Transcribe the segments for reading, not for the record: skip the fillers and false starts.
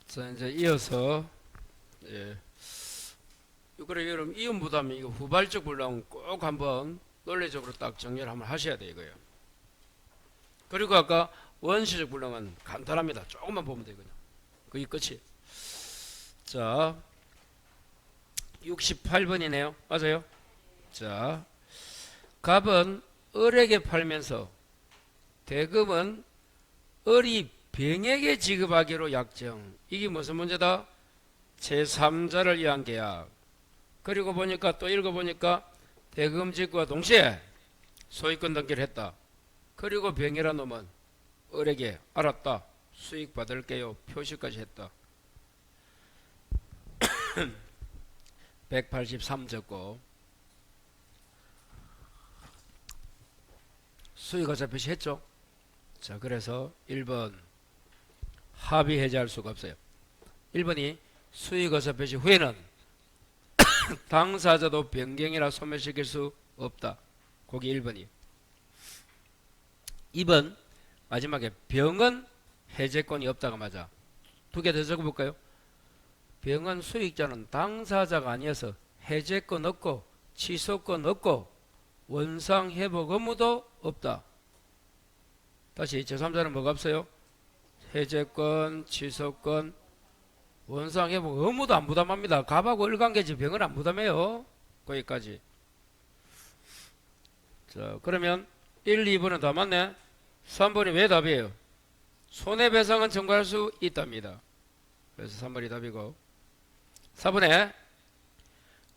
자, 이제 이어서, 예. 그래, 여러분, 이윤 부담이 이거 후발적 불량은 꼭 한번 논리적으로 딱 정리를 한번 하셔야 돼, 이거요. 그리고 아까 원시적 불량은 간단합니다. 조금만 보면 되거든요. 그게 끝이. 자, 68번이네요. 맞아요? 자, 갑은 을에게 팔면서 대금은 을이 병에게 지급하기로 약정. 이게 무슨 문제다? 제3자를 위한 계약. 그리고 보니까 또 읽어보니까 대금 지급과 동시에 소유권 등기를 했다. 그리고 병이란 놈은 을에게 알았다. 수익 받을게요. 표시까지 했다. 183 적고 수익어사 표시했죠. 자, 그래서 1번 합의 해제할 수가 없어요. 1번이 수익어사 표시 후에는 당사자도 변경이나 소멸시킬 수 없다. 거기 1번이. 2번 마지막에 병은 해제권이 없다가 맞아. 두 개 더 적어볼까요? 병은 수익자는 당사자가 아니어서 해제권 없고 취소권 없고 원상회복 의무도 없다. 다시 제3자는 뭐가 없어요? 해제권, 취소권, 원상회복 의무도 안 부담합니다. 갑하고 을관계지 병은 안 부담해요. 거기까지. 자, 그러면 1, 2번은 다 맞네. 3번이 왜 답이에요? 손해배상은 청구할 수 있답니다. 그래서 3번이 답이고, 4번에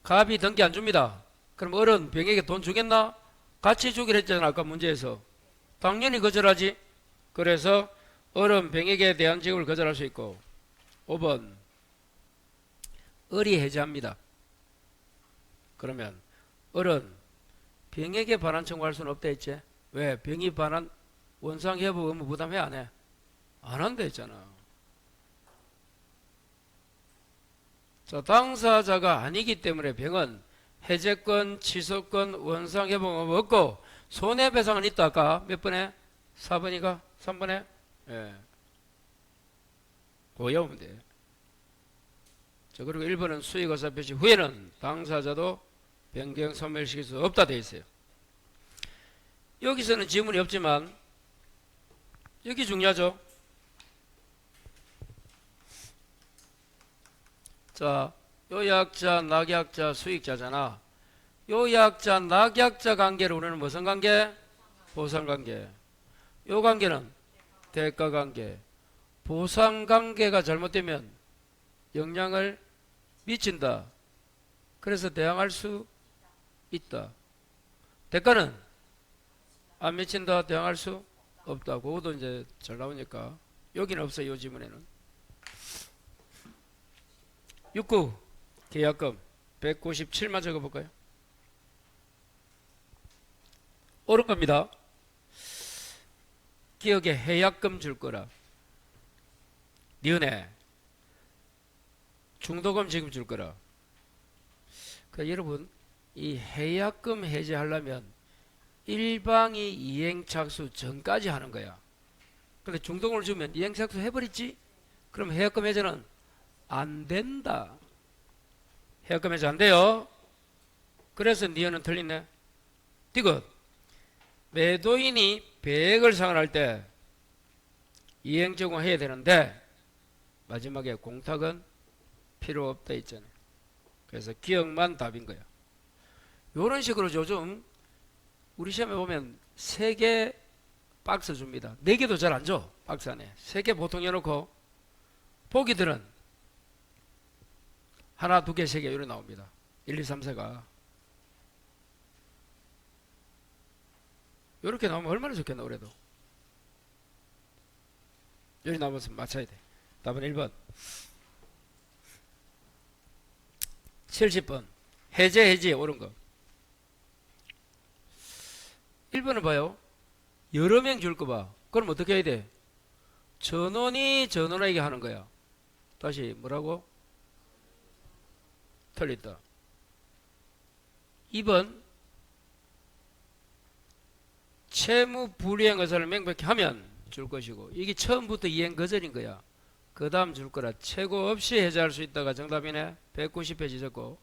갑이 등기 안 줍니다. 그럼 을은 병에게 돈 주겠나? 같이 주기로 했잖아, 아까 문제에서. 당연히 거절하지. 그래서 을은 병에게 대한 지급을 거절할 수 있고. 5번 을이 해제합니다. 그러면 을은 병에게 반환 청구할 수는 없다 했지. 왜? 병이 반환 원상회복 의무 부담해 안 해? 안 한다 했잖아. 자, 당사자가 아니기 때문에 병은 해제권, 취소권, 원상회복 의무 없고 손해배상은 있다. 아까 몇 번에? 4번이가? 3번에? 예. 그거 외우면 돼. 자, 그리고 1번은 수익어사 표시 후에는 당사자도 변경 소멸시킬 수 없다 되어 있어요. 여기서는 지문이 없지만 여기 중요하죠. 자, 요약자, 낙약자, 수익자잖아. 요약자, 낙약자 관계를 우리는 무슨 관계? 보상관계. 요 관계는 대가관계. 보상관계가 잘못되면 영향을 미친다. 그래서 대항할 수 있다. 대가는 안 미친다. 대항할 수 없다. 그것도 이제 잘 나오니까 여기는 없어요. 이 지문에는. 69 계약금 197만 적어볼까요? 옳은 겁니다. 기억에 해약금 줄 거라. 니은에 중도금 지금 줄 거라. 그러니까 여러분 이 해약금 해제하려면 일방이 이행착수 전까지 하는 거야. 근데 중도금을 주면 이행착수 해버렸지? 그럼 해약금 해제는 안 된다. 해약금 해제 안 돼요. 그래서 니은은 틀리네. 디귿 매도인이 배액을 상환할 때 이행 제공해야 되는데 마지막에 공탁은 필요 없다 있잖아요. 그래서 기억만 답인 거야. 이런 식으로 요즘 우리 시험에 보면 3개 박스 줍니다. 4개도 잘 안 줘. 박스 안에 3개 보통 해놓고 보기들은 하나, 2개, 3개 이렇게 나옵니다. 1, 2, 3, 4가 이렇게 나오면 얼마나 좋겠나. 그래도 여기 나오면 맞춰야 돼. 답은 1번. 70번 해제 옳은 거. 1번을 봐요. 여러 명 줄 거 봐. 그럼 어떻게 해야 돼? 전원이 전원에게 하는 거야. 다시 뭐라고? 틀렸다. 2번 채무 불이행 의사를 명백히 하면 줄 것이고, 이게 처음부터 이행 거절인 거야. 그 다음 줄 거라. 최고 없이 해제할 수 있다가 정답이네. 190페이지 적고.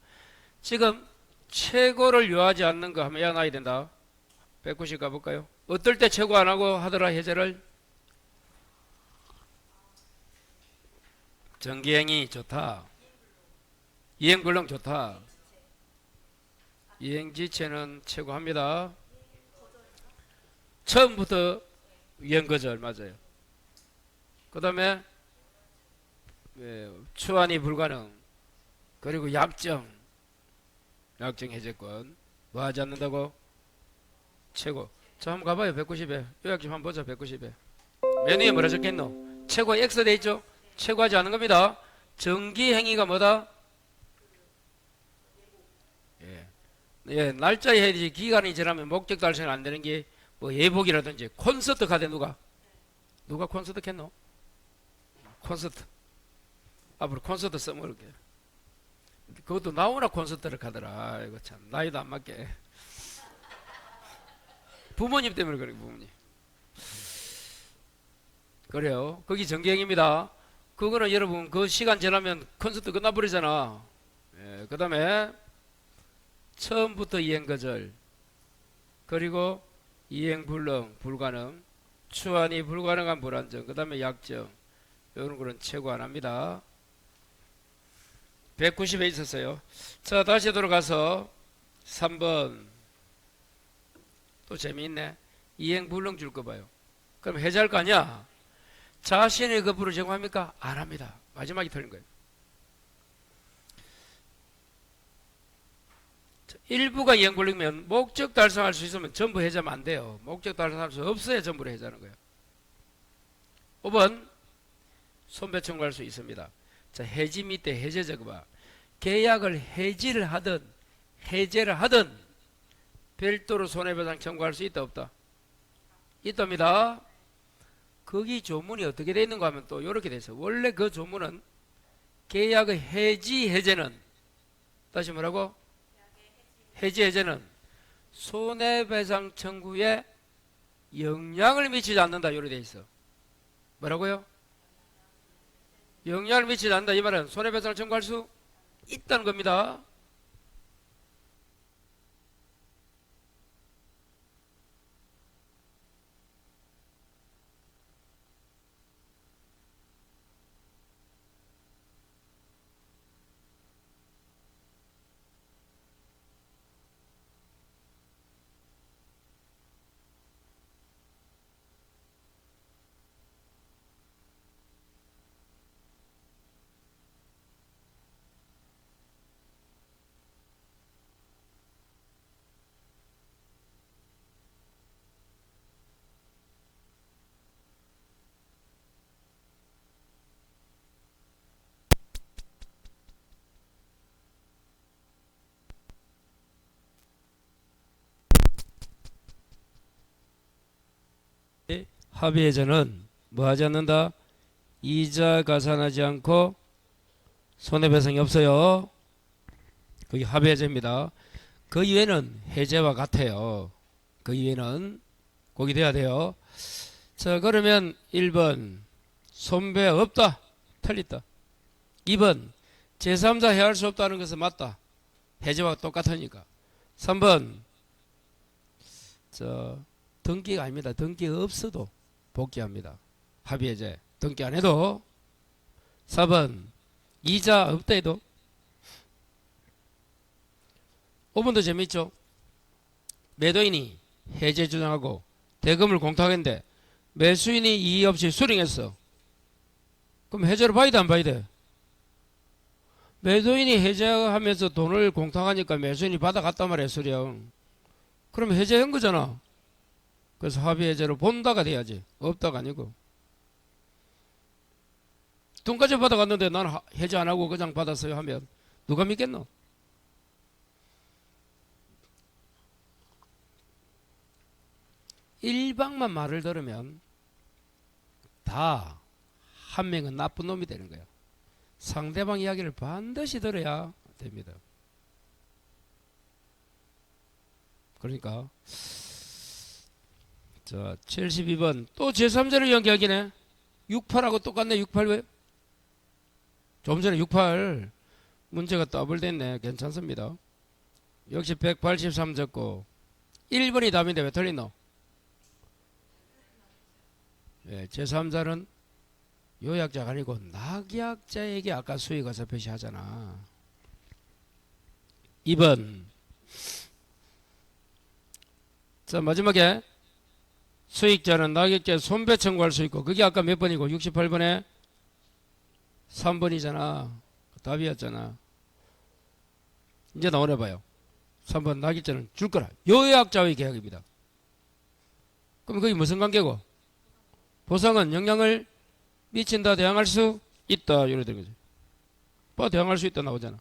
지금 최고를 요하지 않는 거 하면 나야 된다. 190 가볼까요? 어떨 때 최고 안 하고 하더라 해제를? 전기행위 좋다. 이행불능 좋다. 이행지체는 최고합니다. 처음부터 이행거절 맞아요. 그 다음에 추환이 불가능. 그리고 약정 해제권 뭐 하지 않는다고? 최고. 자 한번 가봐요. 190에 요약 좀 한번 보자. 190에 메뉴에 뭐라 적혀있노? 최고 X 돼 있죠? 최고하지 않은 겁니다. 정기행위가 뭐다? 날짜에 해야 되지. 기간이 지나면 목적 달성이 안 되는 게 뭐 예복이라든지 콘서트 가대. 누가 콘서트 했노? 콘서트 앞으로 콘서트 써먹을게. 그것도 나오나 콘서트를 가더라. 이거 참 나이도 안 맞게. 부모님 때문에 그래. 부모님. 그래요. 거기 정기행입니다. 그거는 여러분 그 시간 지나면 콘서트 끝나버리잖아. 그 다음에 처음부터 이행거절, 그리고 이행불능 불가능, 추환이 불가능한 불안정, 그 다음에 약정, 이런 거는 최고 안 합니다. 190에 있었어요. 자 다시 돌아가서 3번 또 재미있네. 이행불능 줄 거 봐요. 그럼 해제할 거 아니야? 자신의 거부를 제공합니까? 안 합니다. 마지막에 틀린 거예요. 일부가 이행불능이면 목적 달성할 수 있으면 전부 해제하면 안 돼요. 목적 달성할 수 없어야 전부를 해제하는 거예요. 5번 손배 청구할 수 있습니다. 자 해지 밑에 해제 적어봐. 계약을 해지를 하든 해제를 하든 별도로 손해배상 청구할 수 있다 없다? 있답니다. 거기 조문이 어떻게 되어 있는가 하면 또 이렇게 돼 있어. 원래 그 조문은 계약의 해지 해제는 다시 뭐라고? 해지 해제는 손해배상 청구에 영향을 미치지 않는다. 이렇게 돼 있어. 뭐라고요? 영향을 미치지 않는다. 이 말은 손해배상을 청구할 수 있다는 겁니다. 합의해제는 뭐 하지 않는다? 이자 가산하지 않고 손해배상이 없어요. 그게 합의해제입니다. 그 이외는 해제와 같아요. 그 이외는 거기 돼야 돼요. 자 그러면 1번 손배 없다. 틀렸다. 2번 제3자 해할 수 없다는 것은 맞다. 해제와 똑같으니까. 3번 등기가 아닙니다. 등기 없어도 복귀합니다. 합의해제 등기 안 해도. 4번 이자 없다 해도. 5번도 재밌죠. 매도인이 해제 주장하고 대금을 공탁했는데 매수인이 이의 없이 수령했어. 그럼 해제를 봐야 돼 안 봐야 돼? 매도인이 해제하면서 돈을 공탁하니까 매수인이 받아갔단 말이야 수령. 그럼 해제한 거잖아. 그래서 합의해제로 본다가 돼야지. 없다가 아니고. 돈까지 받아갔는데 나는 해제 안 하고 그냥 받았어요 하면 누가 믿겠노? 일방만 말을 들으면 다 한 명은 나쁜 놈이 되는 거야. 상대방 이야기를 반드시 들어야 됩니다. 그러니까 자 72번 또 제3자를 위한 계약이네. 68하고 똑같네. 68 왜? 좀 전에 68 문제가 더블 됐네. 괜찮습니다. 역시 183 적고 1번이 답인데 왜 틀리노? 예, 제3자는 요약자가 아니고 낙약자에게 아까 수익가사 표시하잖아. 2번. 자, 마지막에 수익자는 낙약자의 손배 청구할 수 있고, 그게 아까 몇 번이고 68번에 3번이잖아. 답이었잖아. 이제 나오네 봐요. 3번 낙약자는 줄 거라. 요약자의 계약입니다. 그럼 그게 무슨 관계고? 보상은 영향을 미친다, 대항할 수 있다. 이래 되는 거지. 뭐 대항할 수 있다 나오잖아.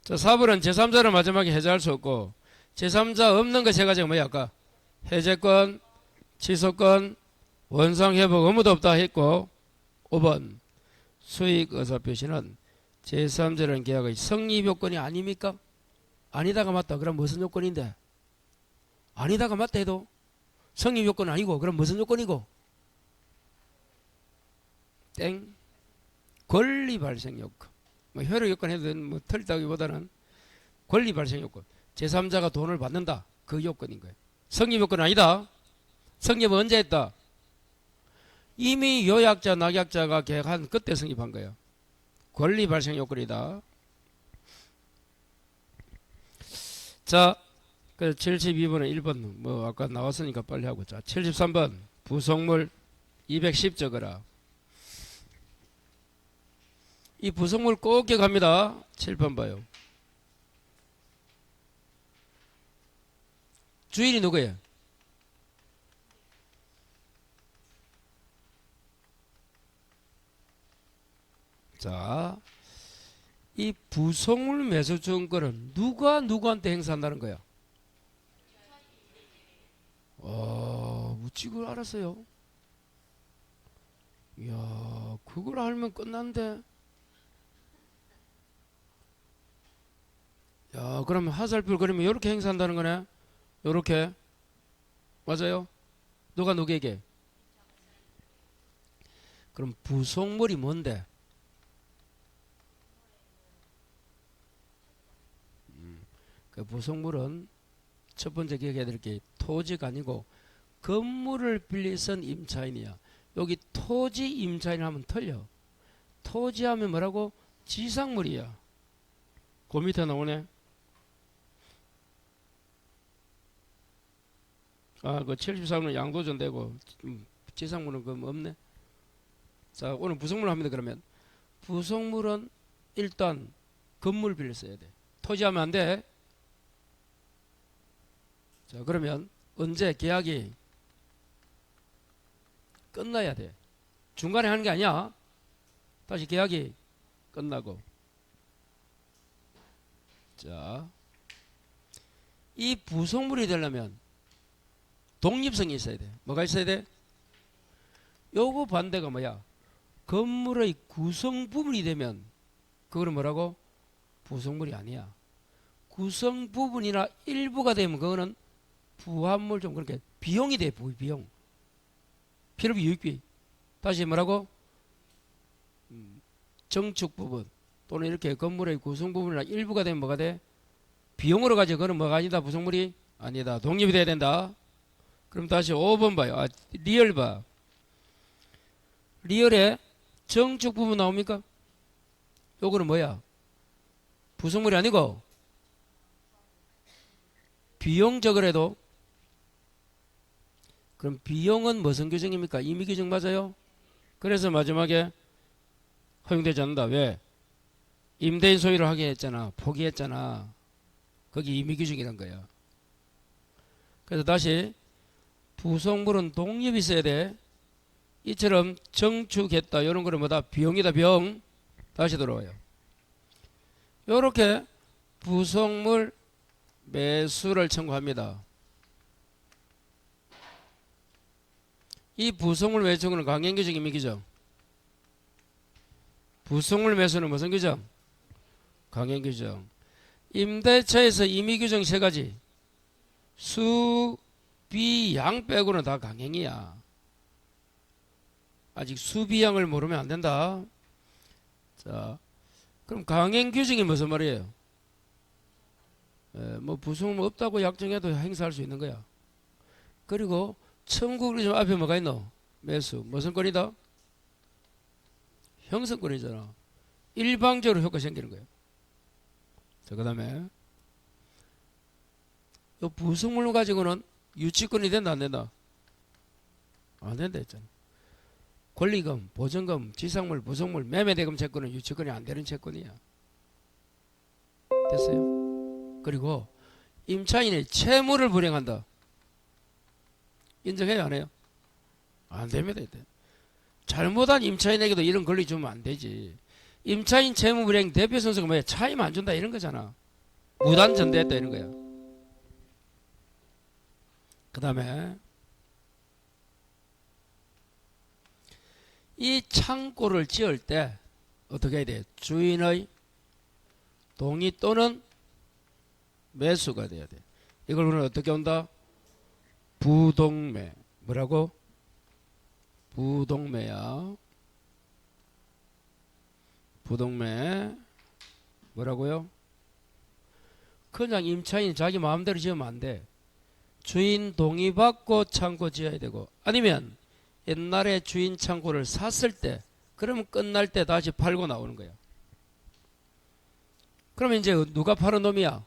자, 4번은 제3자를 마지막에 해제할 수 없고, 제3자 없는 것 세 가지가 뭐야? 아까 해제권, 취소권, 원상회복 의무도 없다 했고, 5번 수익 의사표시는 제3자라는 계약의 성립 요건이 아닙니까? 아니다가 맞다. 그럼 무슨 요건인데? 아니다가 맞다 해도 성립 요건은 아니고, 그럼 무슨 요건이고? 땡. 권리 발생 요건. 뭐 효력 요건 해도 뭐 틀리다기보다는 권리 발생 요건. 제3자가 돈을 받는다. 그 요건인 거예요. 성립 요건은 아니다. 성립은 언제 했다? 이미 요약자, 낙약자가 계약한 그때 성립한 거예요. 권리 발생 요건이다. 자, 그 72번은 1번 뭐 아까 나왔으니까 빨리 하고. 자, 73번 부속물 210 적어라. 이 부속물 꼭 기억합니다. 7번 봐요. 주인이 누구예요? 자, 이 부속물 매수 증권은 누가 누구한테 행사한다는 거야? 묻지고 알았어요. 이야, 그걸 알면 끝난데. 야, 그러면 화살표 그리면 이렇게 행사한다는 거네. 요렇게. 맞아요? 누가 누구에게? 그럼 부속물이 뭔데? 그 부속물은 첫 번째 기억해야 될 게 토지가 아니고 건물을 빌리 쓴 임차인이야. 여기 토지 임차인 하면 틀려. 토지 하면 뭐라고? 지상물이야. 그 밑에 나오네. 아, 그 73은 양도전 되고 지상물은 그럼 없네. 자, 오늘 부속물 합니다. 그러면 부속물은 일단 건물 빌려 써야 돼. 토지 하면 안 돼. 자, 그러면 언제 계약이 끝나야 돼. 중간에 하는 게 아니야. 다시 계약이 끝나고. 자, 이 부속물이 되려면 독립성이 있어야 돼. 뭐가 있어야 돼? 요거 반대가 뭐야? 건물의 구성 부분이 되면 그거는 뭐라고? 부속물이 아니야. 구성 부분이나 일부가 되면 그거는 부합물 좀 그렇게 비용이 돼. 비용. 필요비 유익비. 다시 뭐라고? 정축 부분 또는 이렇게 건물의 구성 부분이나 일부가 되면 뭐가 돼? 비용으로 가지고 그거는 뭐가 아니다. 부속물이 아니다. 독립이 돼야 된다. 그럼 다시 5번 봐요. 아, 리얼 봐. 리얼에 정축 부분 나옵니까? 요거는 뭐야? 부속물이 아니고 비용적으로도. 그럼 비용은 무슨 규정입니까? 임의 규정 맞아요? 그래서 마지막에 허용되지 않는다. 왜? 임대인 소유를 하게 했잖아. 포기했잖아. 거기 임의 규정이란 거야. 그래서 다시 부속물은 독립이 있어야 돼. 이처럼 정축했다. 이런 거는 뭐다? 비용이다. 비용. 다시 돌아와요. 요렇게 부속물 매수를 청구합니다. 이 부속물 매수는 강행규정, 임의규정? 부속물 매수는 무슨 규정? 강행규정. 임대차에서 임의규정 세 가지. 수, 비, 양 빼고는 다 강행이야. 아직 수비양을 모르면 안 된다. 자, 그럼 강행 규정이 무슨 말이에요? 뭐 부수물 없다고 약정해도 행사할 수 있는 거야. 그리고 청구금 앞에 뭐가 있노? 매수. 무슨 권이다? 형성권이잖아. 일방적으로 효과 생기는 거예요. 자, 그 다음에 이 부수물 가지고는 유치권이 된다 안 된다? 안 된다 했잖아. 권리금, 보증금, 지상물, 부속물, 매매대금 채권은 유치권이 안 되는 채권이야. 됐어요? 그리고 임차인이 채무를 불행한다. 인정해요 안 해요? 안 됩니다. 잘못한 임차인에게도 이런 권리 주면 안 되지. 임차인 채무 불이행 대표 선서가 뭐야? 차임 안 준다 이런 거잖아. 무단 전대했다 이런 거야. 그 다음에 이 창고를 지을 때 어떻게 해야 돼? 주인의 동의 또는 매수가 돼야 돼. 이걸 우리는 어떻게 온다? 부동매. 뭐라고? 부동매야. 부동매. 뭐라고요? 그냥 임차인이 자기 마음대로 지으면 안 돼. 주인 동의받고 창고 지어야 되고, 아니면 옛날에 주인 창고를 샀을 때, 그러면 끝날 때 다시 팔고 나오는 거야. 그러면 이제 누가 파는 놈이야?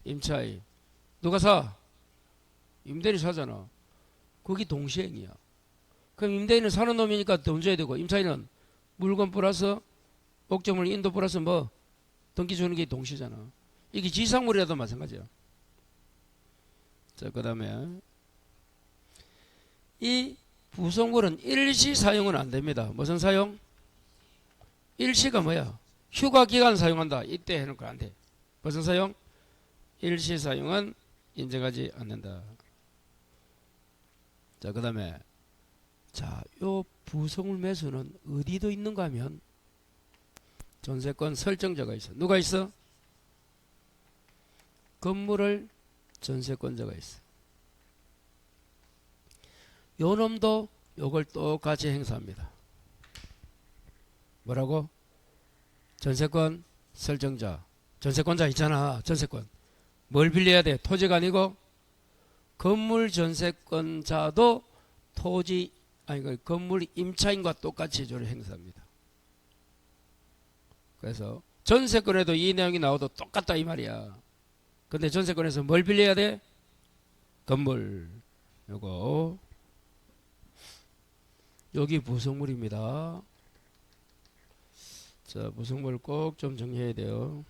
임차인. 누가 사? 임대인이 사잖아. 거기 동시행이야. 그럼 임대인은 사는 놈이니까 돈 줘야 되고, 임차인은 물건 플러스 목적물 인도 플러스 뭐 등기 주는 게 동시잖아. 이게 지상물이라도 마찬가지야. 자, 그 다음에 이 부속물은 일시 사용은 안 됩니다. 무슨 사용? 일시가 뭐야? 휴가 기간 사용한다. 이때 해놓고 안 돼. 무슨 사용? 일시 사용은 인정하지 않는다. 자, 그 다음에 자, 요 부속물 매수는 어디도 있는가 하면 전세권 설정자가 있어. 누가 있어? 건물을 전세권자가 있어. 요 놈도 요걸 똑같이 행사합니다. 뭐라고? 전세권 설정자. 전세권자 있잖아. 전세권. 뭘 빌려야 돼? 토지가 아니고 건물 전세권자도 토지 아니 건물 임차인과 똑같이 저를 행사합니다. 그래서 전세권에도 이 내용이 나와도 똑같다 이 말이야. 근데 전세권에서 뭘 빌려야 돼? 건물. 요거 여기 부속물입니다. 자, 부속물 꼭 좀 정리해야 돼요.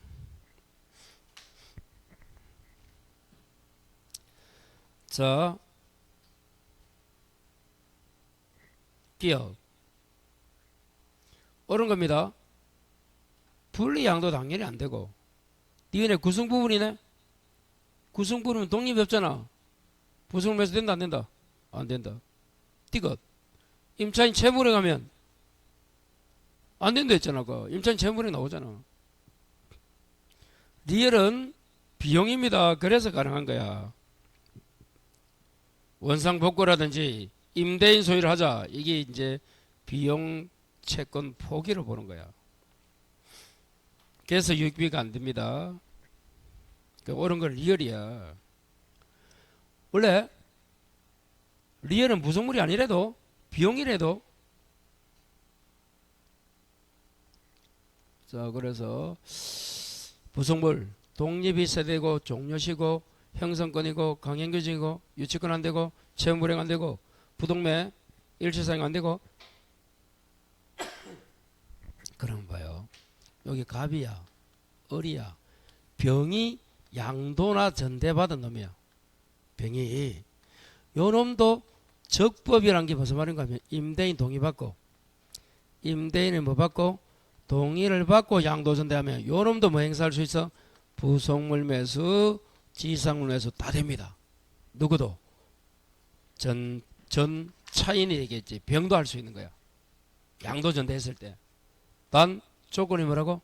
자, 기업 옳은 겁니다. 분리양도 당연히 안 되고, 니네 구성 부분이네. 구성 부분은 독립이 없잖아. 부속물 매수 된다 안 된다? 안 된다. 띠것 임차인 채무에 가면 안 된다 했잖아. 그 임차인 채무에 나오잖아. 리얼은 비용입니다. 그래서 가능한 거야. 원상복구라든지 임대인 소유를 하자. 이게 이제 비용 채권 포기를 보는 거야. 그래서 유익비가 안 됩니다. 옳은 건 리얼이야. 원래 리얼은 부속물이 아니래도 비용이래도 자, 그래서 부속물 독립이 있어야 되고 종료시고 형성권이고 강행규정이고 유치권 안 되고 채무불이행 안 되고 부동매 일시사용 안 되고. 그럼 봐요. 여기 갑이야 을이야 병이 양도나 전대받은 놈이야. 병이 요 놈도 적법이란 게 무슨 말인가 하면 임대인 동의받고 임대인은 뭐 받고 동의를 받고 양도 전대하면 요 놈도 뭐 행사할 수 있어? 부속물 매수 지상물 매수 다 됩니다. 누구도 전 차인이 되겠지. 병도 할 수 있는 거야. 양도 전대했을 때. 단 조건이 뭐라고?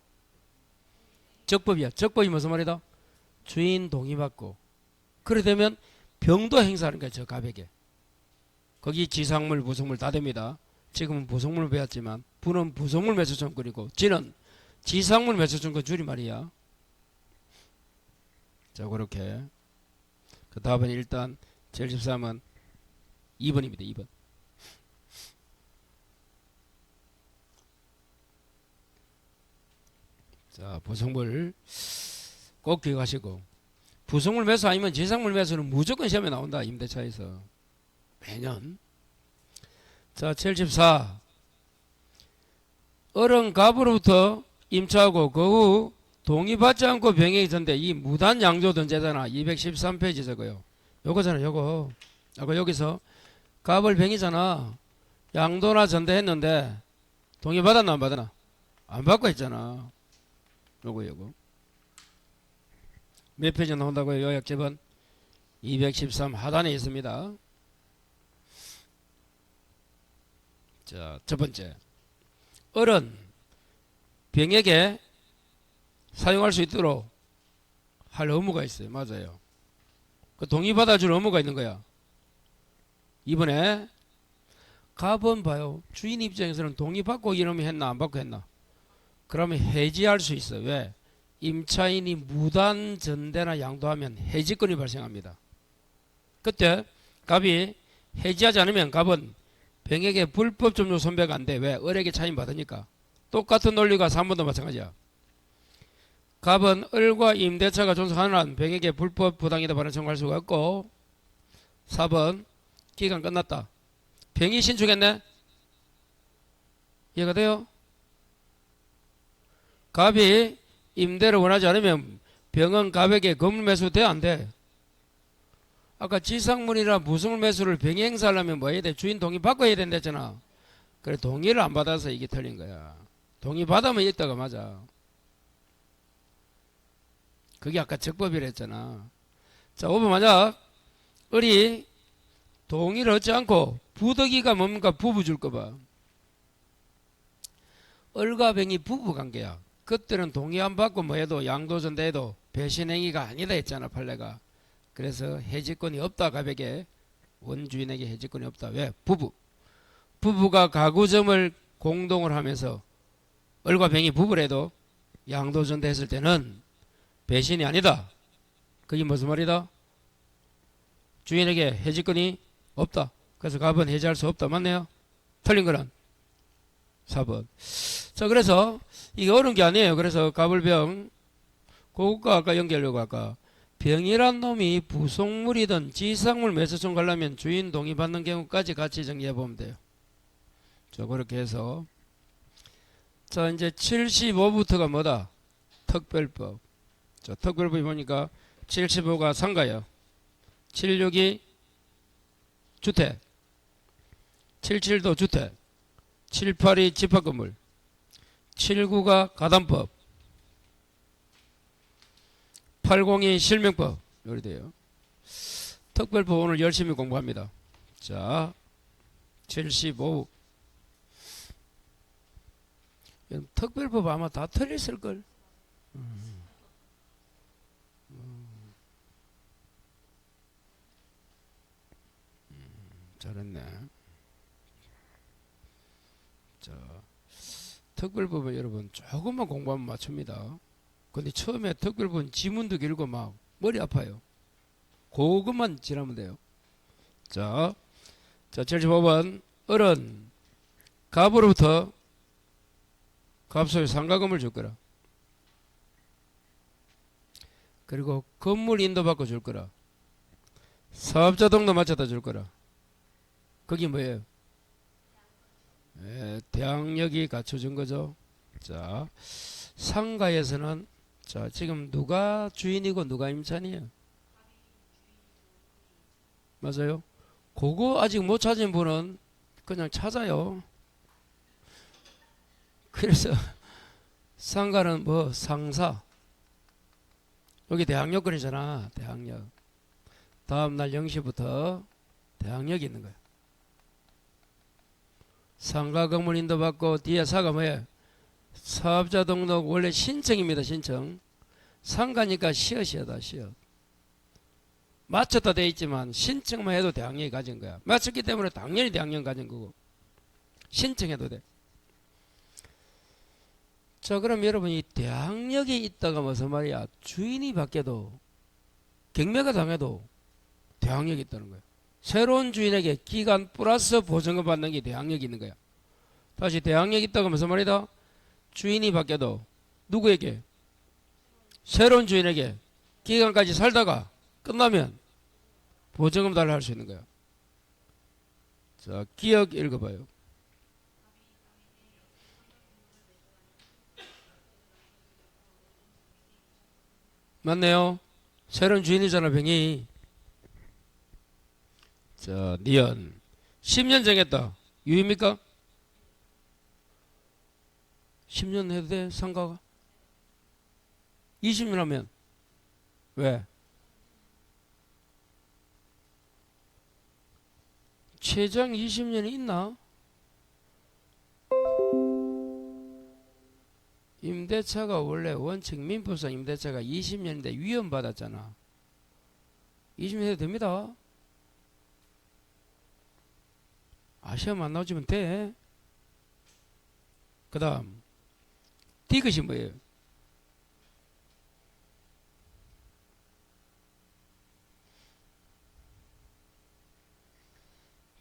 적법이야. 적법이 무슨 말이다? 주인 동의받고 그래 되면 병도 행사하는 거야. 저 가백에. 거기 지상물, 부속물 다 됩니다. 지금은 부속물 배웠지만 부는 부속물 매수증권이고 지는 지상물 매수증권 줄임말이야. 자, 그렇게 그 답은 일단 73은 2번입니다. 2번. 자, 부속물 꼭 기억하시고, 부속물 매수 아니면 지상물 매수는 무조건 시험에 나온다. 임대차에서 매년. 자, 74. 어른 갑으로부터 임차하고 그 후 동의받지 않고 병행이 전대 이 무단 양도 전제잖아. 213페이지 저거요. 요거잖아. 요거. 아까 여기서 갑을 병이잖아. 양도나 전대했는데 동의받았나 안 받았나? 안 받고 했잖아. 요거. 몇 페이지 나온다고요? 요약집은 213 하단에 있습니다. 자, 첫 번째. 어른 병에게 사용할 수 있도록 할 의무가 있어요. 맞아요. 그 동의받아줄 의무가 있는 거야. 이번에 갑은 봐요. 주인 입장에서는 동의받고 이놈이 했나 안 받고 했나? 그러면 해지할 수 있어. 왜? 임차인이 무단 전대나 양도하면 해지권이 발생합니다. 그때 갑이 해지하지 않으면 갑은 병에게 불법 점유 손배가 안 돼. 왜? 을에게 차임 받으니까. 똑같은 논리가 3번도 마찬가지야. 갑은 을과 임대차가 존속하는 한 병에게 불법 부당이다 반환 청구할 수가 없고, 4번 기간 끝났다. 병이 신축했네? 이해가 돼요? 갑이 임대를 원하지 않으면 병은 갑에게 건물 매수 돼? 안 돼? 아까 지상물이나 부속물 매수를 병이 행사하려면 뭐 해야 돼? 주인 동의 받고 해야 된다 했잖아. 그래, 동의를 안 받아서 이게 틀린 거야. 동의 받으면 있다가 맞아. 그게 아까 적법이라 했잖아. 자, 5번 만약 을이 동의를 얻지 않고 부득이가 뭡니까? 부부 줄 거 봐. 을과 병이 부부 관계야. 그때는 동의 안 받고 뭐 해도 양도전대해도 배신행위가 아니다 했잖아, 판례가. 그래서 해지권이 없다. 갑에게, 원주인에게 해지권이 없다. 왜? 부부가 가구점을 공동을 하면서 을과 병이 부부래도 양도전대했을 때는 배신이 아니다. 그게 무슨 말이다? 주인에게 해지권이 없다. 그래서 갑은 해지할 수 없다. 맞네요? 틀린 거는 4번. 자, 그래서 이게 어려운 게 아니에요. 그래서 갑을병, 그것과 아까 연결하려고 아까 병이란 놈이 부속물이든 지상물 매수청 가려면 주인 동의 받는 경우까지 같이 정리해 보면 돼요. 자, 그렇게 해서 자, 이제 75부터가 뭐다? 특별법. 자, 특별법이 보니까 75가 상가요. 76이 주택, 77도 주택, 78이 집합건물, 79가 가담법, 80이 실명법. 요리 돼요. 특별법 오늘 열심히 공부합니다. 자, 75. 특별법 아마 다 틀렸을걸. 잘했네. 자, 특별법은 여러분 조금만 공부하면 맞춥니다. 근데 처음에 특별법은 지문도 길고 막 머리 아파요. 그것만 지나면 돼요. 자, 75번. 을은 갑으로부터 갑소유 상가금을 줄 거라. 그리고 건물 인도받고 줄 거라. 사업자 등록 맞춰다 줄 거라. 그게 뭐예요? 대항력이 갖춰준 거죠. 자, 상가에서는 자, 지금 누가 주인이고 누가 임차인이에요? 맞아요? 그거 아직 못 찾은 분은 그냥 찾아요. 그래서 상가는 뭐 상사, 여기 대항력권이잖아. 대항력. 다음날 0시부터 대항력이 있는 거야. 상가 건물 인도받고 뒤에 사가 뭐예요? 사업자 등록 원래 신청입니다. 신청. 상가니까 시엇이다. 시엇. 맞췄다 돼 있지만 신청만 해도 대학령이 가진 거야. 맞췄기 때문에 당연히 대학령 가진 거고 신청해도 돼. 자, 그럼 여러분 이 대학력이 있다가 무슨 말이야? 주인이 바뀌어도 경매가 당해도 대학력이 있다는 거야. 새로운 주인에게 기간 플러스 보증금 받는 게 대학력이 있는 거야. 다시 대학력이 있다가 무슨 말이다? 주인이 바뀌어도 누구에게? 새로운 주인에게 기간까지 살다가 끝나면 보증금 달라 할 수 있는 거야. 자, 기억 읽어봐요. 맞네요. 새로운 주인이잖아, 병이. 자, 니은. 10년 정했다. 유입니까? 10년 해도 돼, 상가가? 20년 하면? 왜? 최장 20년이 있나? 임대차가 원래 원칙 민법상 임대차가 20년인데 위헌받았잖아. 20년 해도 됩니다. 시험 안 나오지면 돼. 그 다음 디귿이 뭐예요?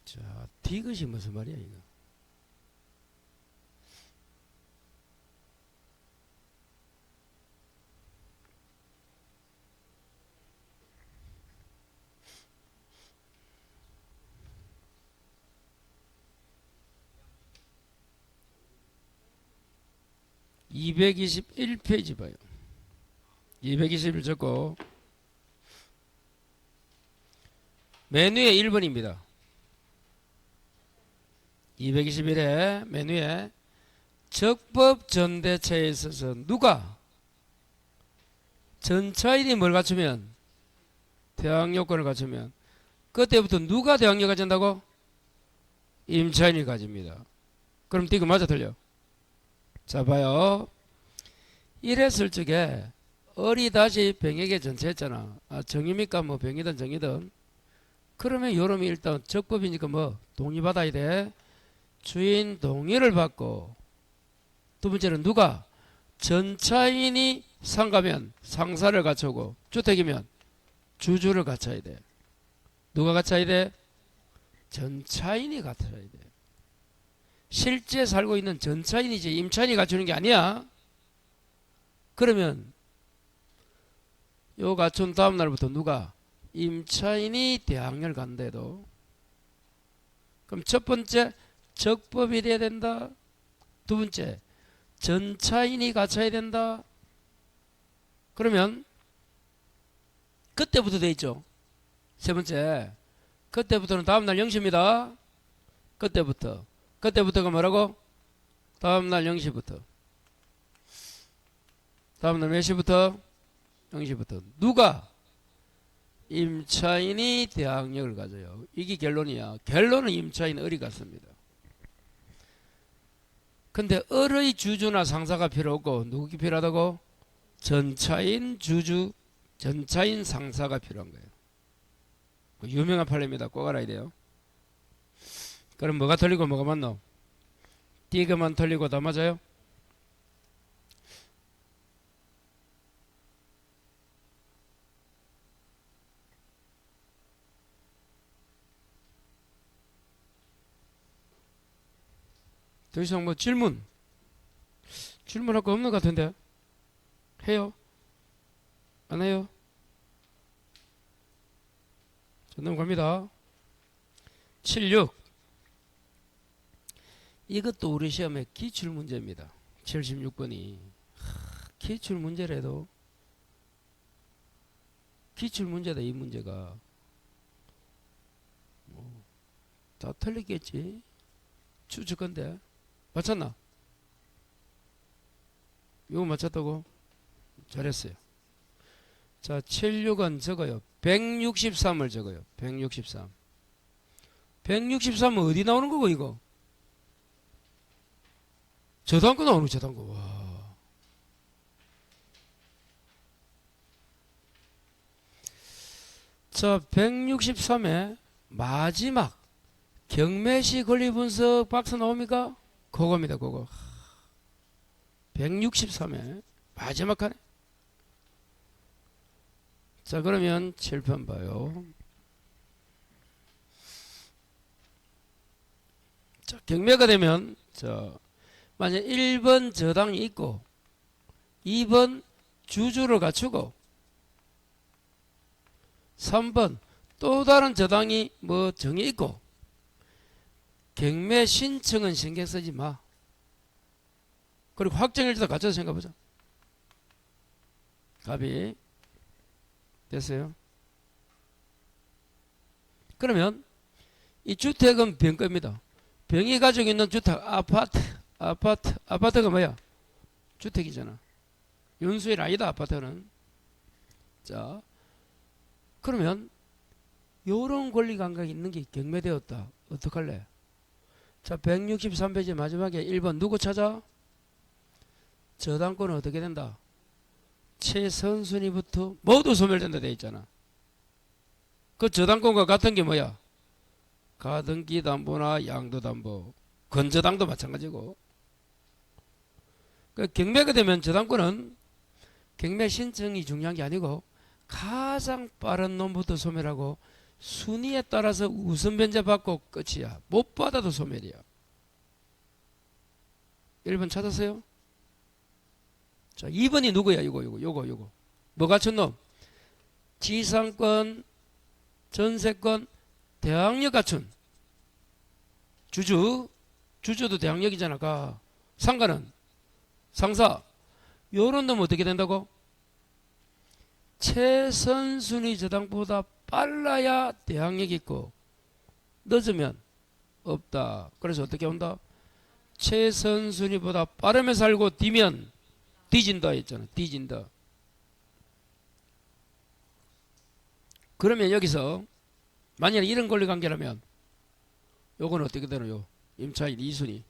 자, 디귿이 무슨 말이야 이거? (221페이지) 봐요. 221 적고 메뉴에 1번입니다. 221에 메뉴에 적법 전대체에 있어서 누가 전차인이 뭘 갖추면 대항 요건을 갖추면 그때부터 누가 대항력 가진다고? 임차인이 가집니다. 그럼 이거 맞아 틀려? 자 봐요. 이랬을 적에 어리다시 병에게 전체했잖아. 정입니까? 뭐 병이든 정이든. 그러면 요놈이 일단 적법이니까 뭐 동의받아야 돼. 주인 동의를 받고 두 번째는 누가? 전차인이 상가면 상사를 갖추고 주택이면 주주를 갖춰야 돼. 누가 갖춰야 돼? 전차인이 갖춰야 돼. 실제 살고 있는 전차인이지 임차인이 갖추는 게 아니야. 그러면 요 갖춘 다음 날부터 누가? 임차인이 대항력을 간대도. 그럼 첫 번째 적법이 돼야 된다. 두 번째 전차인이 갖춰야 된다. 그러면 그때부터 돼 있죠. 세 번째 그때부터는 다음날 0시입니다. 그때부터가 뭐라고? 다음날 0시부터. 다음날 몇 시부터? 0시부터. 누가? 임차인이 대항력을 가져요. 이게 결론이야. 결론은 임차인 을이 같습니다. 근데 을의 주주나 상사가 필요 없고 누구가 필요하다고? 전차인 주주, 전차인 상사가 필요한 거예요. 유명한 판례입니다. 꼭 알아야 돼요. 그럼 뭐가 틀리고 뭐가 맞노? 띠그만 틀리고 다 맞아요? 더 이상 뭐 질문할 거 없는 것 같은데? 해요? 안 해요? 자, 넘어갑니다. 76. 이것도 우리 시험의 기출문제입니다. 76번이. 기출문제라도 기출문제다 이 문제가. 다 틀리겠지? 추측건데. 맞췄나? 이거 맞췄다고? 잘했어요. 자, 76은 적어요. 163을 적어요. 163. 163은 어디 나오는 거고 이거? 저당고 나오는 저당고. 와. 자, 163회 마지막 경매시 권리분석 박스 나옵니까? 그겁니다. 그거 163회 마지막 칸에. 자, 그러면 7편 봐요. 자, 경매가 되면 자, 만약 1번 저당이 있고 2번 주주를 갖추고 3번 또 다른 저당이 뭐 정해 있고, 경매 신청은 신경 쓰지 마. 그리고 확정일자도 갖춰서 생각해보자. 답이 됐어요. 그러면 이 주택은 병급입니다. 병이 가지고 있는 주택, 아파트가 뭐야? 주택이잖아. 연수일 아니다, 아파트는. 자, 그러면 요런 권리 감각이 있는 게 경매되었다. 어떡할래? 자, 163페이지 마지막에 1번 누구 찾아? 저당권은 어떻게 된다? 최선순위부터 모두 소멸된다 돼 있잖아. 그 저당권과 같은 게 뭐야? 가등기 담보나 양도 담보, 건저당도 마찬가지고. 그 경매가 되면 저당권은 경매 신청이 중요한 게 아니고 가장 빠른 놈부터 소멸하고 순위에 따라서 우선 변제 받고 끝이야. 못 받아도 소멸이야. 1번 찾았어요? 자, 2번이 누구야? 요거. 뭐 갖춘 놈? 지상권, 전세권, 대항력 갖춘. 주주도 대항력이잖아. 가. 상가는? 상사. 요런 놈 어떻게 된다고? 최선순위 저당보다 빨라야 대항력이 있고 늦으면 없다. 그래서 어떻게 온다? 최선순위보다 빠르면 살고 뒤면 뒤진다 했잖아. 뒤진다. 그러면 여기서 만약에 이런 권리관계라면 요건 어떻게 되노요? 임차인 2순위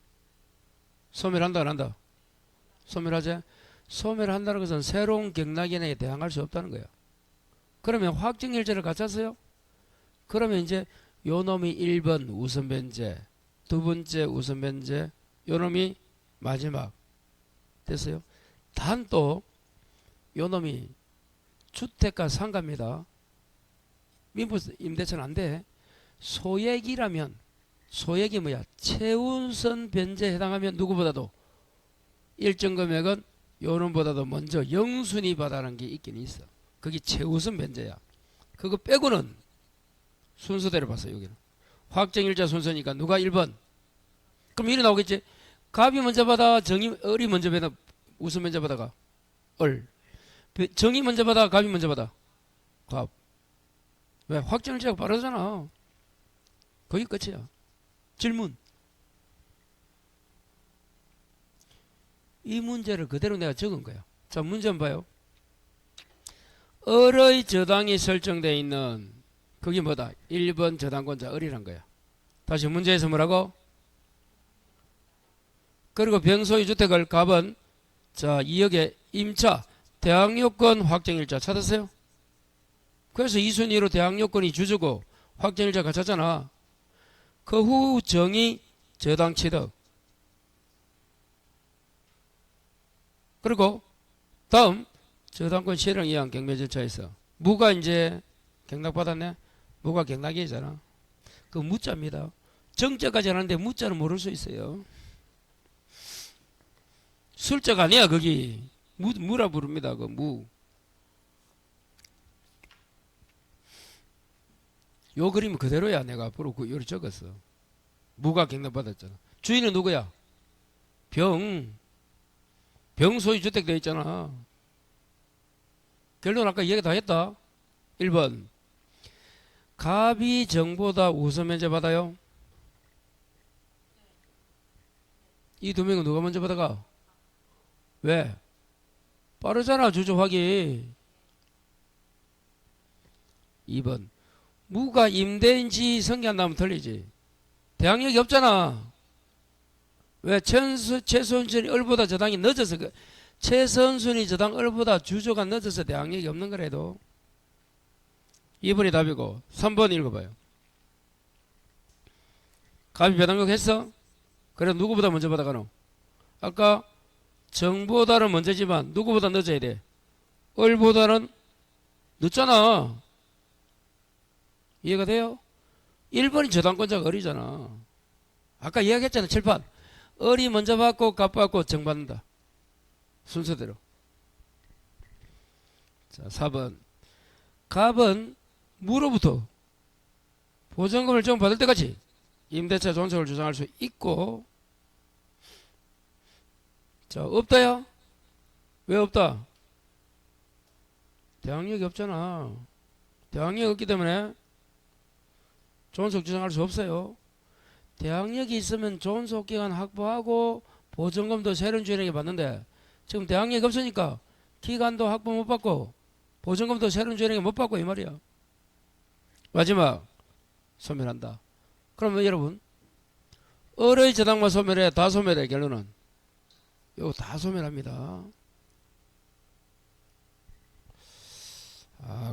소멸한다 안 한다? 소멸하지? 소멸한다는 것은 새로운 경락인에게 대항할 수 없다는 거야. 그러면 확정일자를 갖췄어요? 그러면 이제 요 놈이 1번 우선변제, 두 번째 우선변제, 요 놈이 마지막. 됐어요? 단 또 요 놈이 주택과 상가입니다. 민부 임대차는 안 돼. 소액이라면, 소액이 뭐야? 최우선 변제에 해당하면 누구보다도 일정 금액은 요놈보다도 먼저 영순위 받아라는 게 있긴 있어. 그게 최우선 변제야. 그거 빼고는 순서대로 봤어. 여기는 확정일자 순서니까 누가 1번? 그럼 이리 나오겠지. 갑이 먼저 받아, 을이 먼저 받아, 우선 먼저 받아가 을. 정이 먼저 받아, 갑이 먼저 받아 갑. 왜? 확정일자가 빠르잖아. 거기 끝이야. 질문. 이 문제를 그대로 내가 적은 거야. 자, 문제 한번 봐요. 을의 저당이 설정되어 있는 그게 뭐다? 1번 저당권자 을이란 거야. 다시 문제에서 뭐라고? 그리고 병소유 주택을 갑은 자 2억에 임차 대항력권 확정일자 찾았어요? 그래서 2순위로 대항력권이 주주고 확정일자 갖췄잖아. 그 후 정의 저당 취득. 그리고 다음 저당권 실행 이행 경매 절차에서 무가 이제 경락받았네. 무가 경락이잖아. 그 무자입니다. 정자까지 하는데 무자는 모를 수 있어요. 술자가 아니야 거기. 무라 부릅니다. 그 무. 요 그림 그대로야. 내가 앞으로 그 요리 적었어. 무가 경락받았잖아. 주인은 누구야? 병소유 주택 되어 있잖아. 결론 아까 얘기 다 했다. 1번 갑이 정보다 우선 면제 받아요? 이 두 명은 누가 먼저 받아가? 왜? 빠르잖아 주주 확인. 2번 무가 임대인지 성기한다면 틀리지. 대항력이 없잖아. 왜? 최선순위 을보다 저당이 늦어서 최선순위 저당 을보다 주주가 늦어서 대항력이 없는 거래도 2번이 답이고 3번 읽어봐요. 갑이 배당력 했어? 그래 누구보다 먼저 받아가노? 아까 정보다는 먼저지만 누구보다 늦어야 돼? 을보다는 늦잖아. 이해가 돼요? 1번이 저당권자가 을이잖아. 아까 이야기했잖아. 칠판. 을이 먼저 받고 갑 받고 정 받는다. 순서대로. 자, 4번. 갑은 무로부터 보증금을 좀 받을 때까지 임대차 존속을 주장할 수 있고, 자, 없다야? 왜 없다? 대항력이 없잖아. 대항력이 없기 때문에 존속 주장할 수 없어요. 대항력이 있으면 존속기간 확보하고 보증금도 새로운 주인에게 받는데 지금 대항력이 없으니까 기간도 확보 못 받고 보증금도 새로운 주인에게 못 받고 이 말이야. 마지막 소멸한다. 그러면 여러분 을의 저당만 소멸해 다 소멸해? 결론은 이거 다 소멸합니다.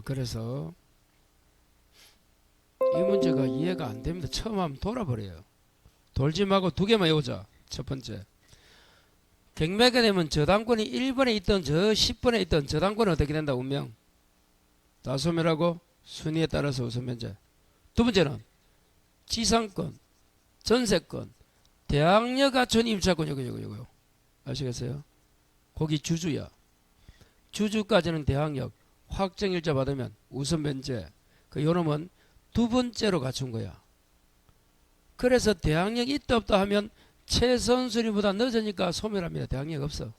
그래서 이 문제가 이해가 안 됩니다. 처음 하면 돌아버려요. 돌지 말고 두 개만 외우자. 첫 번째, 경매가 되면 저당권이 1번에 있던 저 10번에 있던 저당권은 어떻게 된다? 운명 다 소멸하고 순위에 따라서 우선 면제. 두 번째는 지상권, 전세권, 대항력 갖춘 임차권 요거 아시겠어요? 거기 주주야. 주주까지는 대항력 확정일자 받으면 우선 면제. 그 요놈은 두 번째로 갖춘 거야. 그래서 대항력이 있다 없다 하면 최선수리보다 늦으니까 소멸합니다. 대항력 없어.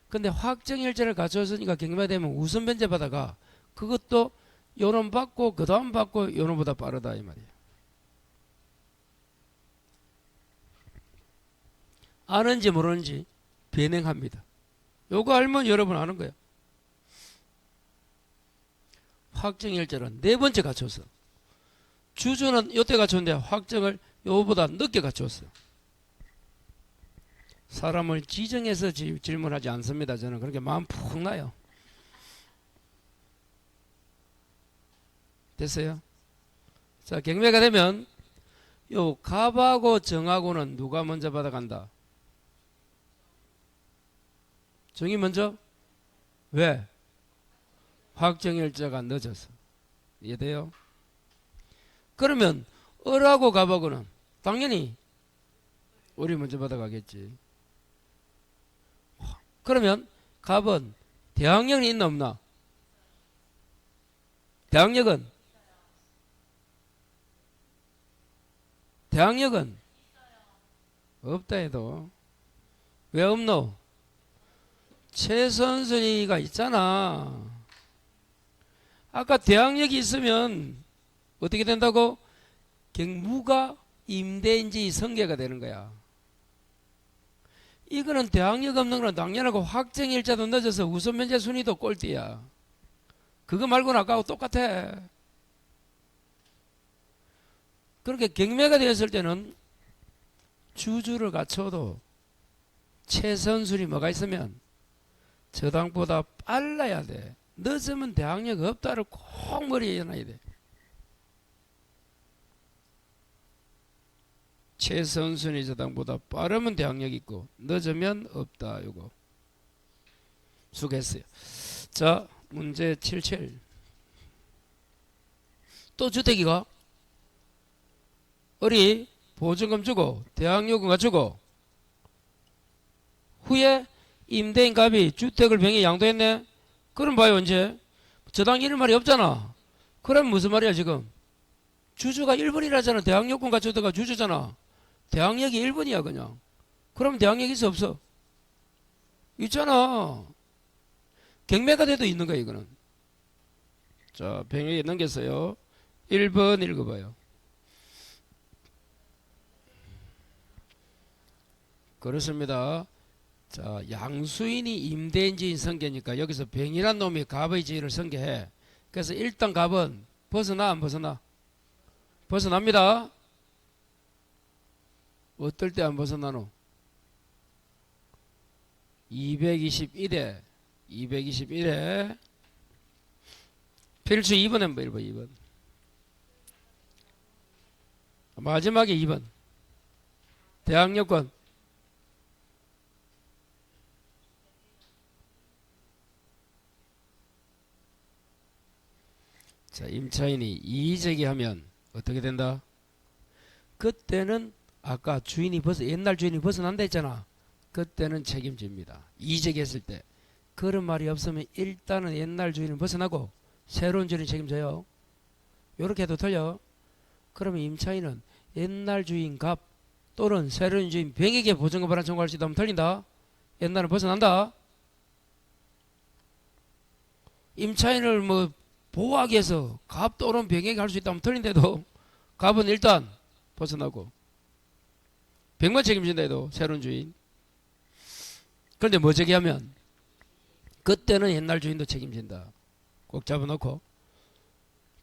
근데 확정일자를 갖췄으니까 경매되면 우선 면제 받아가. 그것도 요놈 받고 그 다음 받고 요놈보다 빠르다 이 말이에요. 아는지 모르는지 변행합니다. 요거 알면 여러분 아는 거야. 확정일자는 네 번째 갖췄어. 주주는 요때 갖췄는데 확정을 요보다 늦게 갖췄어. 사람을 지정해서 질문하지 않습니다. 저는 그렇게 마음 푹 나요. 됐어요? 자, 경매가 되면 요 갑하고 정하고는 누가 먼저 받아간다? 정이 먼저? 왜? 확정일자가 늦어서. 이해돼요? 그러면 을하고 갑하고는 당연히 을이 먼저 받아가겠지. 그러면 갑은 대항력이 있나 없나? 대항력은 없다 해도 왜 없노? 최선순위가 있잖아. 아까 대항력이 있으면 어떻게 된다고? 경무가 임대인지 성계가 되는 거야. 이거는 대항력 없는 거는 당연하고 확정일자도 늦어서 우선 면제 순위도 꼴찌야. 그거 말고는 아까하고 똑같아. 그렇게 경매가 되었을 때는 주주를 갖춰도 최선순위 뭐가 있으면 저당보다 빨라야 돼. 늦으면 대항력 없다를 꼭 머리에 넣어야 돼. 최선순위 저당보다 빠르면 대항력 있고 늦으면 없다. 요거 수고했어요. 자, 문제 77. 또 주택이가 을이 보증금 주고 대항력금 갖추고 후에 임대인 갑이 주택을 병에 양도했네. 그럼 봐요. 언제 저당 이런 말이 없잖아. 그럼 무슨 말이야 지금? 주주가 1번이라잖아. 대항력금 갖추다가 주주잖아. 대항력이 1번이야 그냥. 그럼 대항력이 있어 없어? 있잖아. 경매가 돼도 있는 거야 이거는. 자, 병역에 넘겼어요. 1번 읽어봐요. 그렇습니다. 자, 양수인이 임대인지인 성계니까 여기서 병이란 놈이 갑의 지위를 성계해. 그래서 일단 갑은 벗어나 안 벗어나? 벗어납니다. 어떨 때 안 벗어나노? 221회 필수 2번 한번 읽어봐. 2번. 마지막에 2번. 대학여건. 자, 임차인이 이의제기하면 어떻게 된다? 그때는 아까 옛날 주인이 벗어난다 했잖아. 그때는 책임집니다. 이의제기했을 때. 그런 말이 없으면 일단은 옛날 주인은 벗어나고 새로운 주인이 책임져요. 요렇게 해도 틀려. 그러면 임차인은 옛날 주인 갑 또는 새로운 주인 병에게 보증금 반환 청구할 수 있다면 틀린다. 옛날은 벗어난다. 임차인을 뭐 보호하기 위해서 갑 또는 병에게 할 수 있다면 틀린데도 갑은 일단 벗어나고 병만 책임진다 해도 새로운 주인. 그런데 뭐 제기하면 그때는 옛날 주인도 책임진다. 꼭 잡아놓고.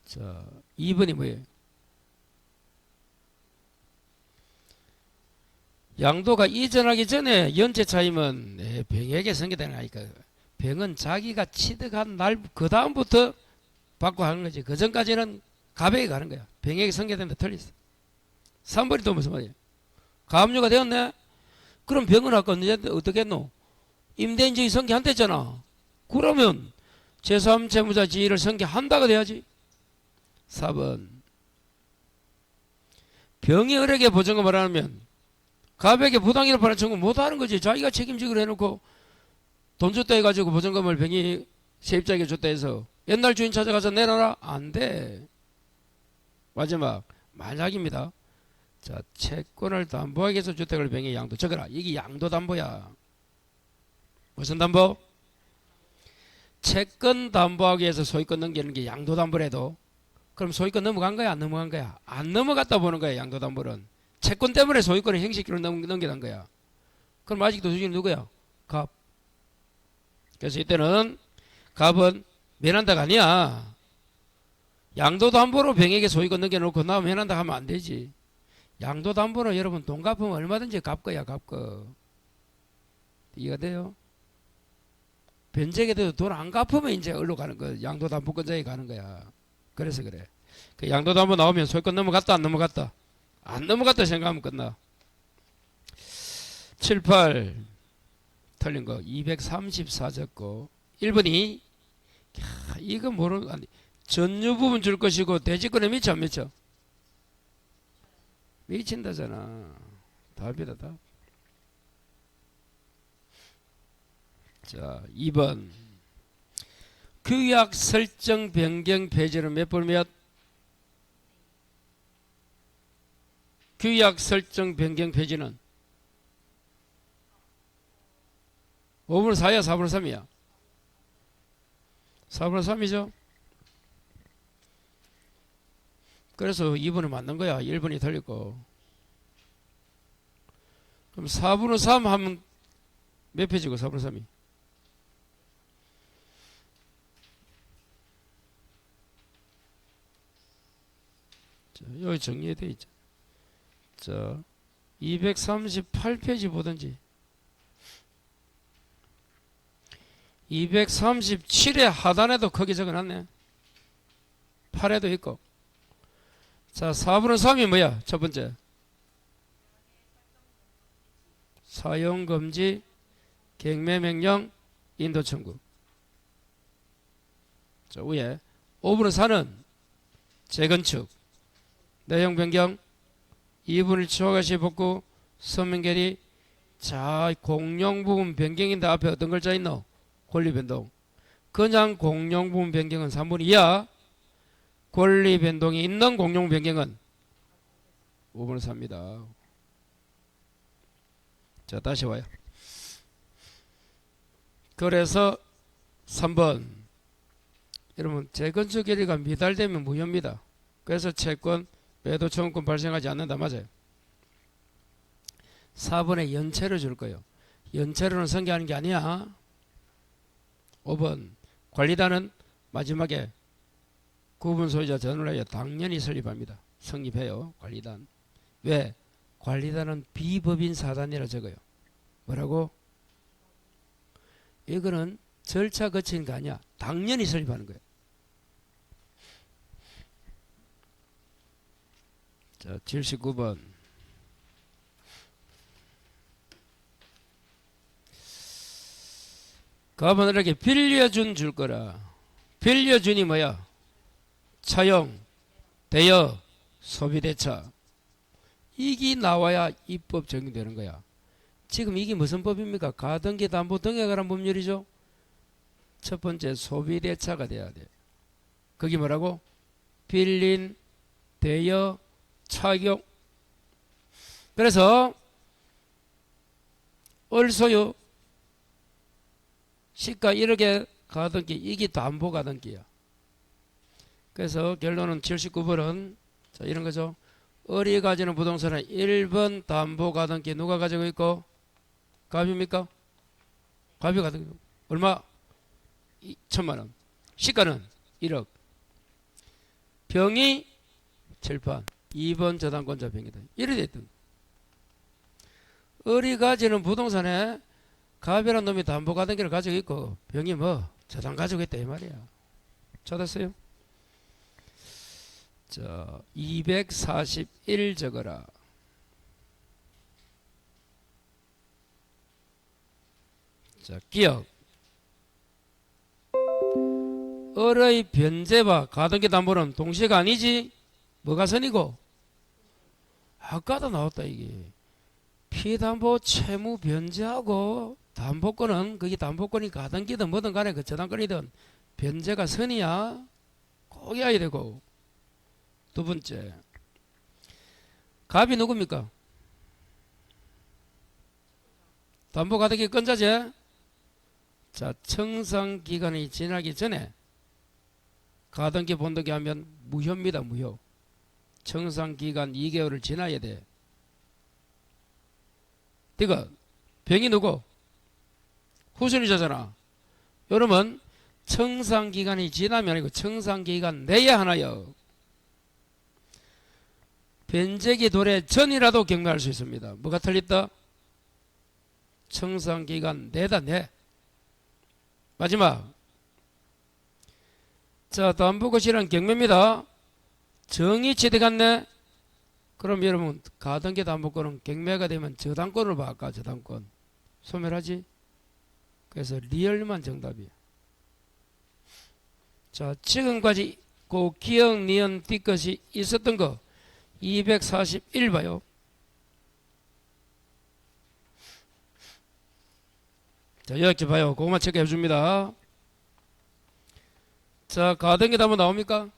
자, 2번이 뭐예요? 양도가 이전하기 전에 연체 차임은 병에게 승계되나니까. 병은 자기가 취득한 날 그 다음부터 받고 하는 거지. 그 전까지는 갑에게 가는 거야. 병에게 승계된다 틀렸어. 3번이 또 무슨 말이야? 가압류가 되었네? 그럼 병은 아까 어떻게 했노? 임대인적이 승계한댔잖아. 그러면 제3채무자 지위를 승계한다가 돼야지. 4번. 병이 을에게 보증금을 안 하면 갑에게 부당이익을 반환 청구 못하는 거지. 자기가 책임지기로 해놓고 돈 줬다 해가지고 보증금을 병이 세입자에게 줬다 해서 옛날 주인 찾아가서 내놔라? 안 돼. 마지막 만약입니다. 자, 채권을 담보하기 위해서 주택을 병이 양도 적어라. 이게 양도담보야. 무슨 담보? 채권 담보하기 위해서 소유권 넘기는 게 양도담보래도 그럼 소유권 넘어간 거야 안 넘어간 거야? 안 넘어갔다 보는 거야. 양도담보는 채권 때문에 소유권을 행식기로 넘겨난 거야. 그럼 아직도 주인은 누구야? 갑. 그래서 이때는 갑은 면한다가 아니야. 양도담보로 병에게 소유권 넘겨놓고 나 면한다 하면 안 되지. 양도담보로 여러분 돈 갚으면 얼마든지 갚 거야. 갚 거. 이해가 돼요? 변제에도 돈 안 갚으면 이제 어디로 가는 거야? 양도담보권자에 가는 거야. 그래서 그래. 그 양도담보 나오면 소유권 넘어갔다 안 넘어갔다? 안 넘어갔다 생각하면 끝나. 7, 8 틀린 거 234 적고 1번이 이거 모르는 아니 전유 부분 줄 것이고 대지권에 미쳐 안 미쳐? 미친다잖아. 답이다 답. 자 2번 규약 설정 변경 폐지는 몇 번 몇? 규약 설정 변경 폐지는 5분의 4야 4분의 3이야 4분의 3이죠. 그래서 2번이 맞는 거야. 1번이 틀리고. 그럼 4분의 3 하면 몇 페이지고 4분의 3이? 자, 여기 정리되어 있죠. 자, 238페이지 보든지 237의 하단에도 크게 적어놨네. 8에도 있고. 자, 4분의 3이 뭐야? 첫 번째 사용금지 경매명령 인도청구. 자, 위에 5분의 4는 재건축 내용 변경 2분의 초과시 복구 서명결의. 자, 공용부분 변경인데 앞에 어떤 글자 있노? 권리변동. 그냥 공용부분 변경은 3분의 2야. 권리변동이 있는 공용 변경은 5분의 4입니다. 자, 다시 와요. 그래서 3번 여러분 재건축 결의가 미달되면 무효입니다. 그래서 채권 매도 청구권 발생하지 않는다. 맞아요. 4번에 연체를 줄 거예요. 연체로는 승계하는 게 아니야. 5번 관리단은 마지막에 구분 소유자 전원을 하여 당연히 설립합니다. 성립해요. 관리단. 왜? 관리단은 비법인 사단이라 적어요. 뭐라고? 이거는 절차 거치는 거 아니야. 당연히 설립하는 거예요. 자, 79번. 가번 이렇게 빌려준 줄 거라. 빌려준이 뭐야? 차용, 대여, 소비대차. 이게 나와야 입법 적용되는 거야. 지금 이게 무슨 법입니까? 가등기 담보 등에 관한 법률이죠. 첫 번째 소비대차가 돼야 돼. 그게 뭐라고? 빌린, 대여, 차용. 그래서 을소유 시가 1억에 가등기, 이게 담보 가등기야. 그래서 결론은 79번은 자, 이런 거죠. 을이 가지는 부동산은 1번 담보 가등기 누가 가지고 있고? 갑입니까? 갑이 가지고 있고. 얼마? 1,000만원. 시가는 1억. 병이 칠판. 2번 저당권자 병이다. 이래 됐든. 을이 가지는 부동산에 갑이라는 놈이 담보 가등기를 가지고 있고 병이 뭐 저당 가지고 있다 이 말이야. 찾았어요? 자, 241 적어라. 자, 기억. 을의 변제와 가등기 담보는 동시가 아니지. 뭐가 선이고? 아까도 나왔다 이게. 피담보 채무 변제하고 담보권은 그게 담보권이 가등기든 뭐든 간에 그 저당권이든 변제가 선이야. 꼭 해야 되고. 두 번째, 갑이 누굽니까? 담보 가등기 건자재. 자, 청산 기간이 지나기 전에 가등기 본등기 하면 무효입니다. 무효. 청산 기간 2개월을 지나야 돼. 이거 병이 누구? 후순위자잖아. 여러분 청산 기간이 지나면 아니고 청산 기간 내에 하나요. 변제기 도래 전이라도 경매할 수 있습니다. 뭐가 틀렸다? 청산 기간 내다 내. 마지막. 자, 담보것이란 경매입니다. 정의 취득했네. 그럼 여러분 가등기 담보권은 경매가 되면 저당권으로 바꿔. 저당권 소멸하지. 그래서 리얼만 정답이야. 자, 지금까지 그 기억 니은 띠것이 있었던 거 241 봐요. 자, 여기 봐요. 그것만 체크해 줍니다. 자, 가등기 담보 나옵니까?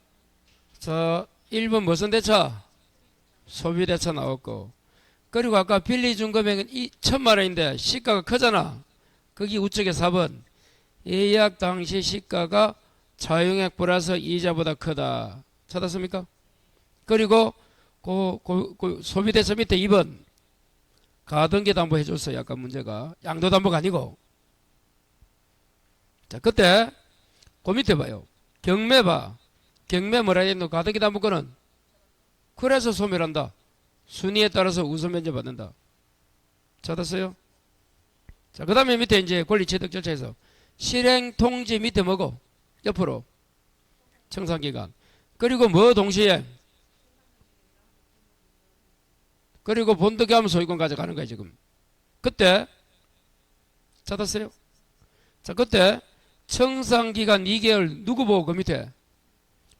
자, 1번 무슨 대차? 소비대차 나왔고. 그리고 아까 빌려준 금액은 1,000만원인데 시가가 크잖아. 거기 우측에 4번. 예약 당시 시가가 차용액 플러스 이자보다 크다. 찾았습니까? 그리고 그 소비대차 밑에 2번. 가등기 담보 해줬어요. 아까 문제가. 양도담보가 아니고. 자, 그때 그 밑에 봐요. 경매 봐. 경매 뭐라 했노? 가등기 담보권은 그래서 소멸한다. 순위에 따라서 우선 면제 받는다. 찾았어요? 자, 그 다음에 밑에 이제 권리취득 절차에서 실행 통지 밑에 뭐고? 옆으로 청산기간. 그리고 뭐 동시에? 그리고 본득이 하면 소유권 가져가는 거야 지금. 그때 찾았어요? 자, 그때 청산기간 2개월 누구 보고 그 밑에?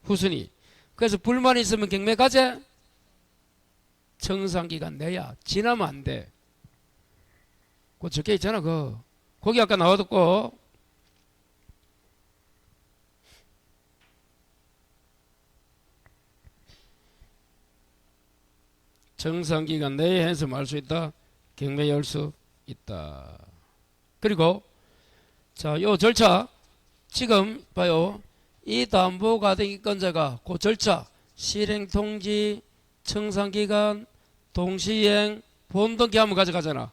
후순위. 그래서 불만이 있으면 경매 가재. 청산기간 내야. 지나면 안 돼. 그거 적혀 있잖아. 거기 아까 나와뒀고. 청산기간 내에 해서 말 수 있다. 경매 열 수 있다. 그리고 자, 요 절차 지금 봐요. 이 담보 가등기권자가 그 절차 실행통지, 청산기간, 동시행, 본등기 하면 가져가잖아.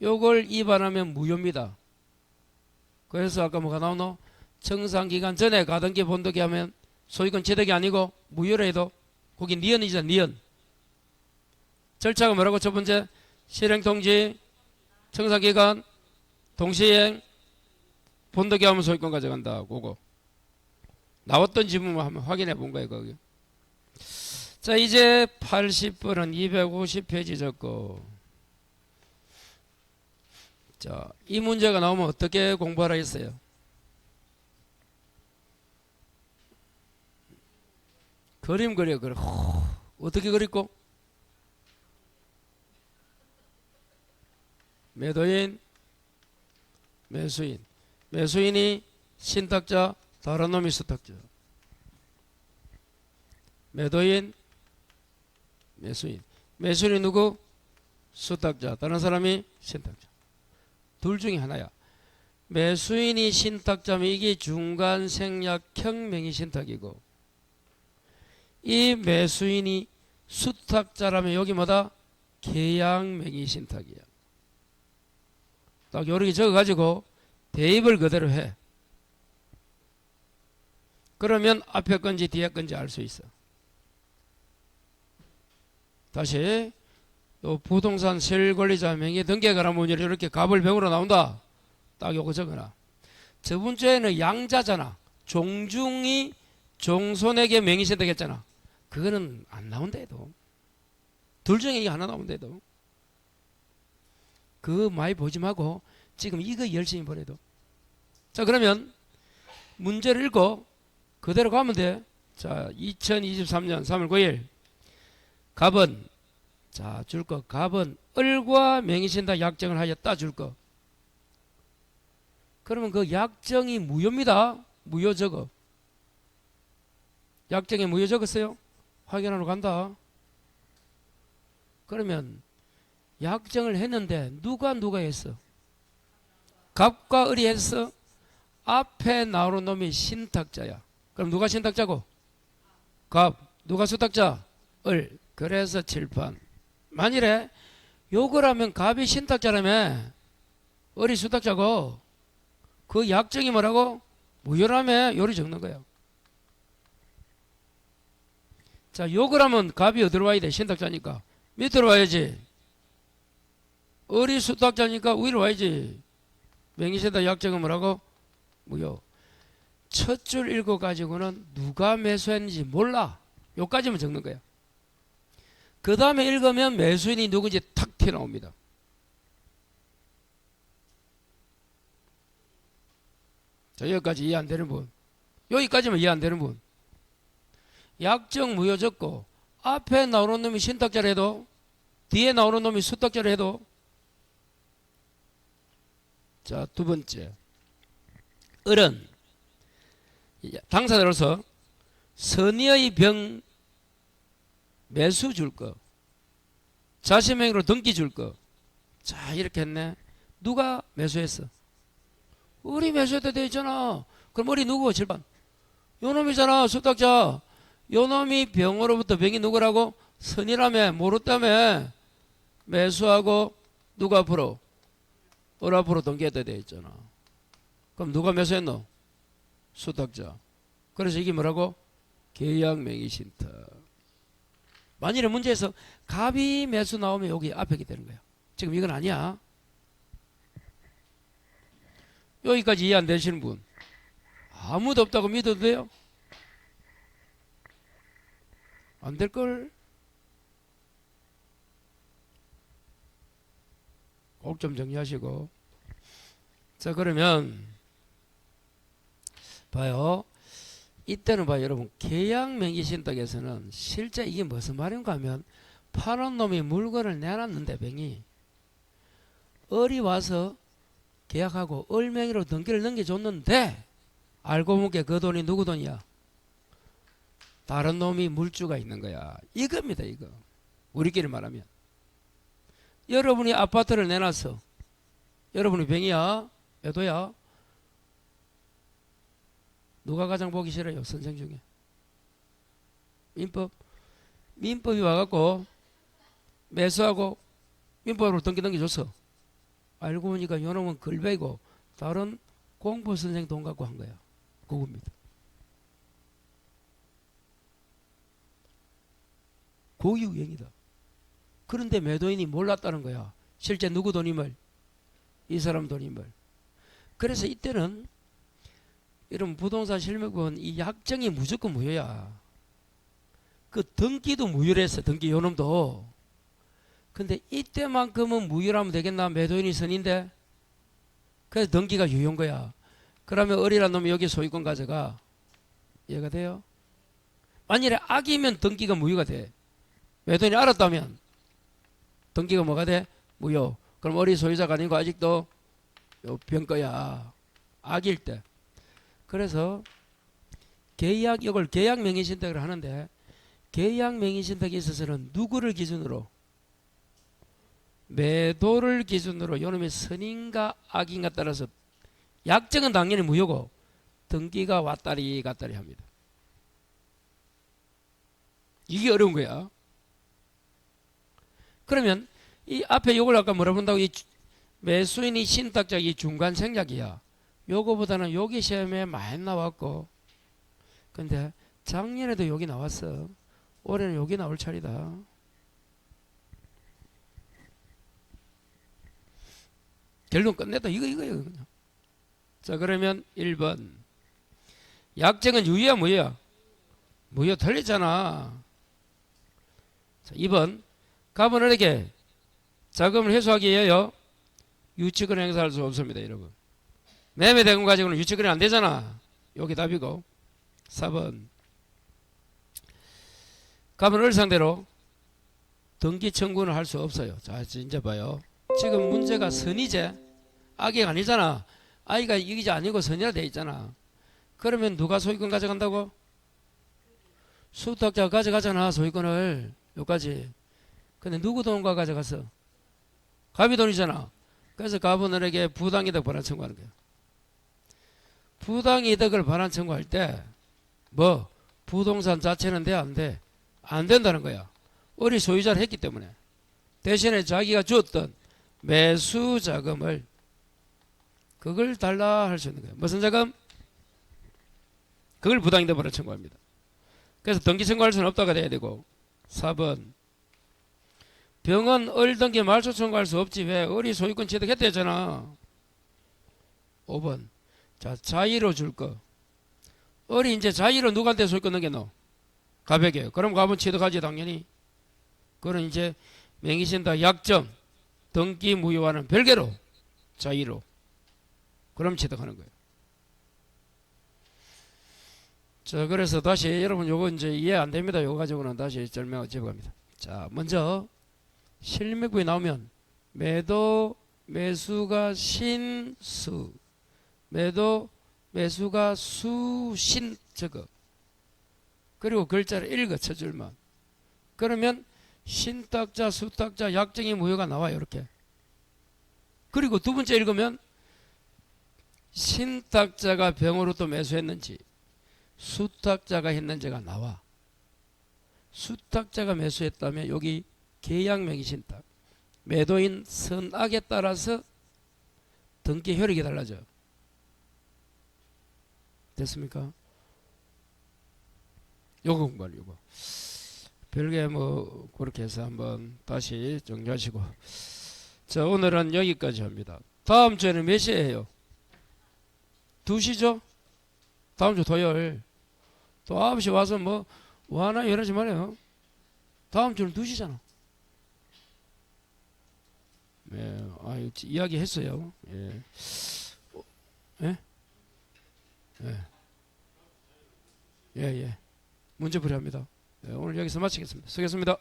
요걸 위반하면 무효입니다. 그래서 아까 뭐가 나오노? 청산기간 전에 가등기 본등기 하면 소유권 취득이 아니고 무효로 해도 거기 니은이잖아. 니은. 절차가 뭐라고? 첫 번째 실행통지, 청산기간, 동시행, 본등기 하면 소유권 가져간다. 그거 나왔던 지문만 한번 확인해 본 거예요. 거기. 자, 이제 80번은 250페이지 적고, 자, 이 문제가 나오면 어떻게 공부하라 했어요? 그림 그려, 그래. 어떻게 그리고? 매도인, 매수인. 매수인이 신탁자, 다른 놈이 수탁자. 매도인, 매수인. 매수인이 누구? 수탁자. 다른 사람이 신탁자. 둘 중에 하나야. 매수인이 신탁자면 이게 중간 생략형 명의신탁이고, 이 매수인이 수탁자라면 여기 뭐다? 계약 명의신탁이야. 딱 요렇게 적어가지고 대입을 그대로 해. 그러면 앞에 건지 뒤에 건지 알 수 있어. 다시 요 부동산 실권리자 명의 등기에 관한 문제를 이렇게 갑을 병으로 나온다. 딱 요거 적어놔. 저번 주에는 양자잖아. 종중이 종손에게 명의신탁했잖아. 그거는 안 나온대도. 둘 중에 이게 하나 나온대도. 그거 많이 보지 말고 지금 이거 열심히 보내도. 자, 그러면 문제를 읽고 그대로 가면 돼. 자, 2023년 3월 9일 갑은, 자, 줄 거. 갑은 을과 명의신탁 약정을 하였다. 줄 거. 그러면 그 약정이 무효입니다. 무효 적어. 약정에 무효 적었어요? 확인하러 간다. 그러면 약정을 했는데 누가 했어? 갑과 을이 했어. 앞에 나오는 놈이 신탁자야. 그럼 누가 신탁자고? 갑. 누가 수탁자? 을. 그래서 칠판. 만일에 요걸 하면 갑이 신탁자라며 을이 수탁자고, 그 약정이 뭐라고? 무효라며 요리 적는 거야. 자, 요걸 하면 갑이 어디로 와야 돼? 신탁자니까 밑으로 와야지. 을이 수탁자니까 위로 와야지. 명의신탁 약정은 뭐라고? 무효. 첫 줄 읽어가지고는 누가 매수했는지 몰라. 요까지만 적는 거야. 그 다음에 읽으면 매수인이 누군지 탁 튀어나옵니다. 자, 여기까지 이해 안 되는 분. 여기까지만 이해 안 되는 분. 약정 무효 적고 앞에 나오는 놈이 신탁자를 해도 뒤에 나오는 놈이 수탁자를 해도. 자, 두 번째. 을은 당사자로서 선의의 병 매수 줄 거, 자신명의로 등기 줄 거. 자, 이렇게 했네. 누가 매수했어? 을이 매수했다 되어 있잖아. 그럼 을이 누구? 7번. 요 놈이잖아. 수탁자. 요 놈이 병으로부터 병이 누구라고? 선이라며. 모르다며. 매수하고 누가 앞으로? 을 앞으로 등기했다 되어 있잖아. 그럼 누가 매수했노? 수탁자. 그래서 이게 뭐라고? 계약 명의신탁. 만일에 문제에서 갑이 매수 나오면 여기 앞에게 되는 거야. 지금 이건 아니야. 여기까지 이해 안 되시는 분? 아무도 없다고 믿어도 돼요? 안 될걸? 꼭 좀 정리하시고. 자, 그러면 봐요. 이때는 봐요, 여러분. 계약 명의신탁에서는 실제 이게 무슨 말인가 하면 파는 놈이 물건을 내놨는데 병이 을이 와서 계약하고 을 명의로 등기를 넘겨줬는데 알고 보니까 그 돈이 누구 돈이야? 다른 놈이 물주가 있는 거야. 이겁니다, 이거. 우리끼리 말하면. 여러분이 아파트를 내놨어. 여러분이 병이야? 애도야? 누가 가장 보기 싫어요? 선생 중에. 민법이 와갖고 매수하고 민법으로 등기 넘겨줬어. 알고 보니까 요놈은 글베이고 다른 공부 선생 돈 갖고 한 거야. 그겁니다. 고유행위다. 그런데 매도인이 몰랐다는 거야. 실제 누구 돈임을? 이 사람 돈임을. 그래서 이때는 이런 부동산 실명권 이 약정이 무조건 무효야. 그 등기도 무효했어. 등기 요놈도. 근데 이때만큼은 무효하면 되겠나? 매도인이 선인데. 그래서 등기가 유효인 거야. 그러면 어리란 놈이 여기 소유권 가져가. 이해가 돼요? 만일에 악이면 등기가 무효가 돼. 매도인이 알았다면 등기가 뭐가 돼? 무효. 그럼 어리 소유자가 아니고 아직도 요 병거야. 악일 때. 그래서 계약, 이걸 계약 명의신탁을 하는데 계약 명의신탁에 있어서는 누구를 기준으로? 매도를 기준으로 요놈의 선인가 악인가 따라서 약정은 당연히 무효고 등기가 왔다리 갔다리 합니다. 이게 어려운 거야. 그러면 이 앞에 요걸 아까 뭐라 본다고 이 매수인이 신탁자 이 중간 생략이야. 요거보다는 여기 시험에 많이 나왔고 근데 작년에도 여기 나왔어. 올해는 여기 나올 차례다. 결론 끝냈다. 이거예요. 그냥. 자, 그러면 1번. 약정은 유효야, 무효야? 무효 틀렸잖아. 자, 2번. 가분을에게 자금을 회수하기 위하여 유치권 행사할 수 없습니다, 여러분. 매매 대금 가지고는 유치권이 안 되잖아. 여기 답이고. 4번. 가분을 상대로 등기 청구는 할 수 없어요. 자, 이제 봐요. 지금 문제가 선이제 악이 아니잖아. 아이가 이기지 아니고 선이라 돼 있잖아. 그러면 누가 소유권 가져간다고? 수탁자가 가져가잖아, 소유권을. 여기까지. 근데 누구 돈과 가져갔어? 갑이 돈이잖아. 그래서 가분을에게 부당이득 반환 청구하는 거야. 부당이득을 반환 청구할 때 뭐 부동산 자체는 돼, 안 돼? 안 된다는 거야. 어리 소유자를 했기 때문에. 대신에 자기가 줬던 매수 자금을 그걸 달라 할 수 있는 거예요. 무슨 자금? 그걸 부당이득 반환 청구합니다. 그래서 등기 청구할 수는 없다가 돼야 되고. 4번. 병은 을등기 말소 청구할 수 없지. 왜? 을이 소유권 취득했대잖아. 5번. 자, 자의로 줄 거. 을이 이제 자의로 누구한테 소유권 넘겨놓어? 갑에게. 그럼 갑은 취득하지 당연히. 그건 이제 명의신탁 약정 등기 무효와는 별개로 자의로. 그럼 취득하는 거예요. 자, 그래서 다시 여러분 요거 이제 이해 안 됩니다. 요거 가지고는 다시 설명을 집어갑니다. 자, 먼저 실명부에 나오면 매도 매수가 신수 매도 매수가 수신 적어. 그리고 글자를 읽어 쳐줄만. 그러면 신탁자 수탁자 약정이 무효가 나와요. 이렇게. 그리고 두 번째 읽으면 신탁자가 병으로 또 매수했는지 수탁자가 했는지가 나와. 수탁자가 매수했다면 여기 계약명의 신탁 매도인 선악에 따라서 등기 효력이 달라져. 됐습니까? 요거 공부할 요거. 별게 뭐 그렇게 해서 한번 다시 정리하시고. 자, 오늘은 여기까지 합니다. 다음 주에는 몇 시에 해요? 2시죠? 다음 주 토요일. 또 9시 와서 뭐 하나 이러지 말아요. 다음 주는 2시잖아. 예, 이야기 했어요. 예. 예? 예. 예, 예. 문제 풀이합니다. 예, 오늘 여기서 마치겠습니다. 수고했습니다.